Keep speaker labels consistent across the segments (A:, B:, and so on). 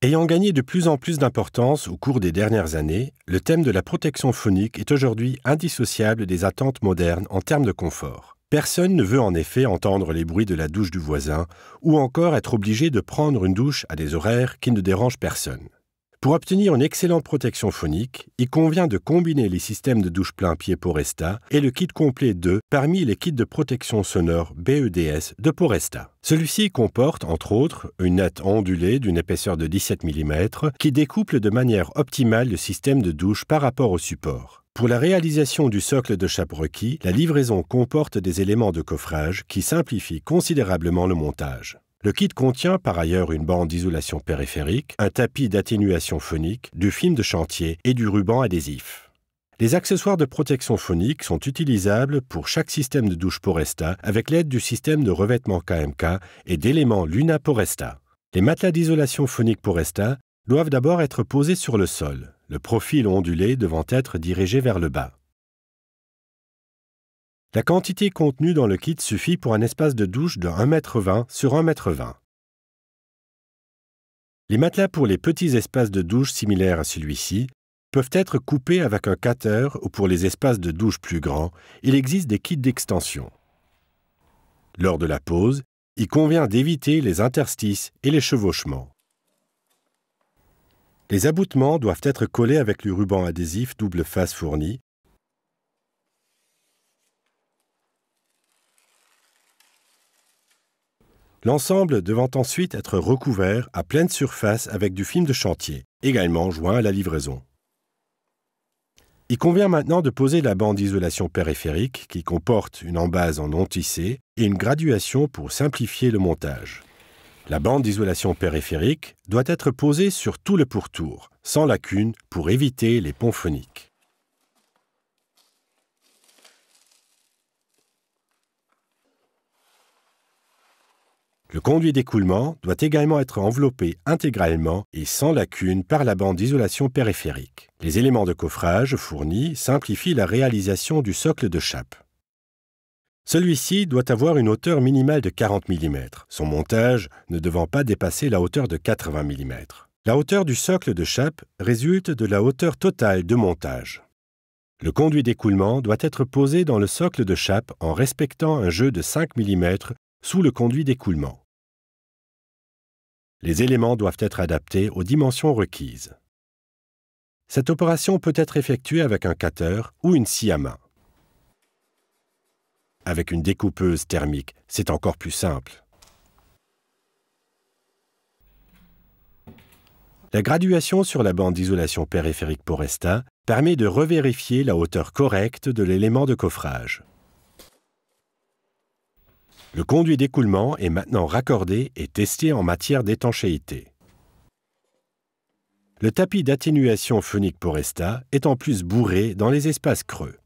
A: Ayant gagné de plus en plus d'importance au cours des dernières années, le thème de la protection phonique est aujourd'hui indissociable des attentes modernes en termes de confort. Personne ne veut en effet entendre les bruits de la douche du voisin ou encore être obligé de prendre une douche à des horaires qui ne dérangent personne. Pour obtenir une excellente protection phonique, il convient de combiner les systèmes de douche plein-pied Poresta et le kit complet parmi les kits de protection sonore BEDS de Poresta. Celui-ci comporte, entre autres, une natte ondulée d'une épaisseur de 17 mm qui découple de manière optimale le système de douche par rapport au support. Pour la réalisation du socle de chape requis, la livraison comporte des éléments de coffrage qui simplifient considérablement le montage. Le kit contient par ailleurs une bande d'isolation périphérique, un tapis d'atténuation phonique, du film de chantier et du ruban adhésif. Les accessoires de protection phonique sont utilisables pour chaque système de douche Poresta avec l'aide du système de revêtement KMK et d'éléments Luna Poresta. Les matelas d'isolation phonique Poresta doivent d'abord être posés sur le sol, le profil ondulé devant être dirigé vers le bas. La quantité contenue dans le kit suffit pour un espace de douche de 1,20 m sur 1,20 m. Les matelas pour les petits espaces de douche similaires à celui-ci peuvent être coupés avec un cutter ou pour les espaces de douche plus grands, il existe des kits d'extension. Lors de la pose, il convient d'éviter les interstices et les chevauchements. Les aboutements doivent être collés avec le ruban adhésif double face fourni. L'ensemble devant ensuite être recouvert à pleine surface avec du film de chantier, également joint à la livraison. Il convient maintenant de poser la bande d'isolation périphérique qui comporte une embase en non tissé et une graduation pour simplifier le montage. La bande d'isolation périphérique doit être posée sur tout le pourtour, sans lacune, pour éviter les ponts phoniques. Le conduit d'écoulement doit également être enveloppé intégralement et sans lacune par la bande d'isolation périphérique. Les éléments de coffrage fournis simplifient la réalisation du socle de chape. Celui-ci doit avoir une hauteur minimale de 40 mm, son montage ne devant pas dépasser la hauteur de 80 mm. La hauteur du socle de chape résulte de la hauteur totale de montage. Le conduit d'écoulement doit être posé dans le socle de chape en respectant un jeu de 5 mm sous le conduit d'écoulement. Les éléments doivent être adaptés aux dimensions requises. Cette opération peut être effectuée avec un cutter ou une scie à main. Avec une découpeuse thermique, c'est encore plus simple. La graduation sur la bande d'isolation périphérique Poresta permet de revérifier la hauteur correcte de l'élément de coffrage. Le conduit d'écoulement est maintenant raccordé et testé en matière d'étanchéité. Le tapis d'atténuation phonique Poresta est en plus bourré dans les espaces creux.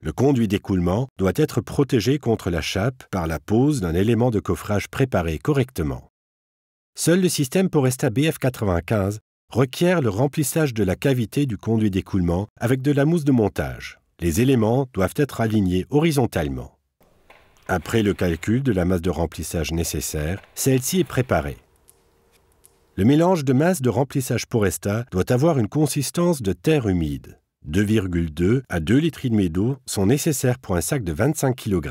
A: Le conduit d'écoulement doit être protégé contre la chape par la pose d'un élément de coffrage préparé correctement. Seul le système Poresta BF95 requiert le remplissage de la cavité du conduit d'écoulement avec de la mousse de montage. Les éléments doivent être alignés horizontalement. Après le calcul de la masse de remplissage nécessaire, celle-ci est préparée. Le mélange de masse de remplissage Poresta doit avoir une consistance de terre humide. 2,2 à 2,5 litres d'eau sont nécessaires pour un sac de 25 kg.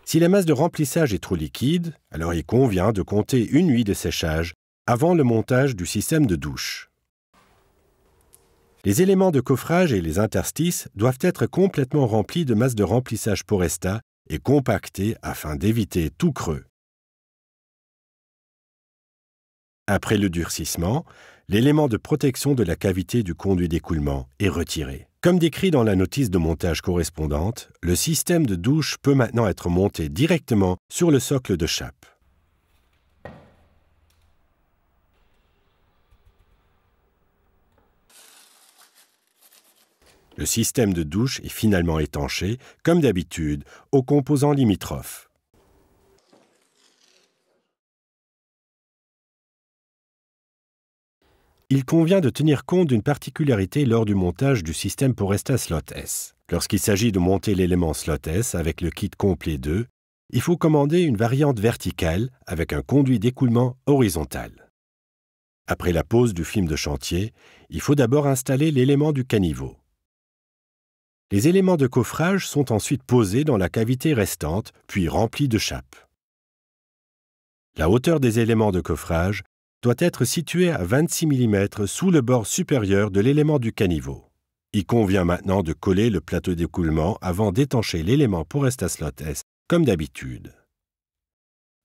A: Si la masse de remplissage est trop liquide, alors il convient de compter une nuit de séchage avant le montage du système de douche. Les éléments de coffrage et les interstices doivent être complètement remplis de masse de remplissage Poresta et compactés afin d'éviter tout creux. Après le durcissement, l'élément de protection de la cavité du conduit d'écoulement est retiré. Comme décrit dans la notice de montage correspondante, le système de douche peut maintenant être monté directement sur le socle de chape. Le système de douche est finalement étanché, comme d'habitude, aux composants limitrophes. Il convient de tenir compte d'une particularité lors du montage du système Poresta Slot S. Lorsqu'il s'agit de monter l'élément Slot S avec le kit complet 2, il faut commander une variante verticale avec un conduit d'écoulement horizontal. Après la pose du film de chantier, il faut d'abord installer l'élément du caniveau. Les éléments de coffrage sont ensuite posés dans la cavité restante, puis remplis de chape. La hauteur des éléments de coffrage doit être située à 26 mm sous le bord supérieur de l'élément du caniveau. Il convient maintenant de coller le plateau d'écoulement avant d'étancher l'élément Poresta Slot S, comme d'habitude.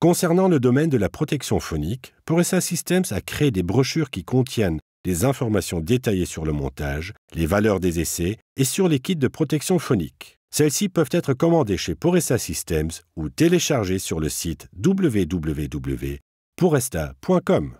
A: Concernant le domaine de la protection phonique, Poresta Systems a créé des brochures qui contiennent des informations détaillées sur le montage, les valeurs des essais et sur les kits de protection phonique. Celles-ci peuvent être commandées chez Poresta Systems ou téléchargées sur le site www.poresta.com.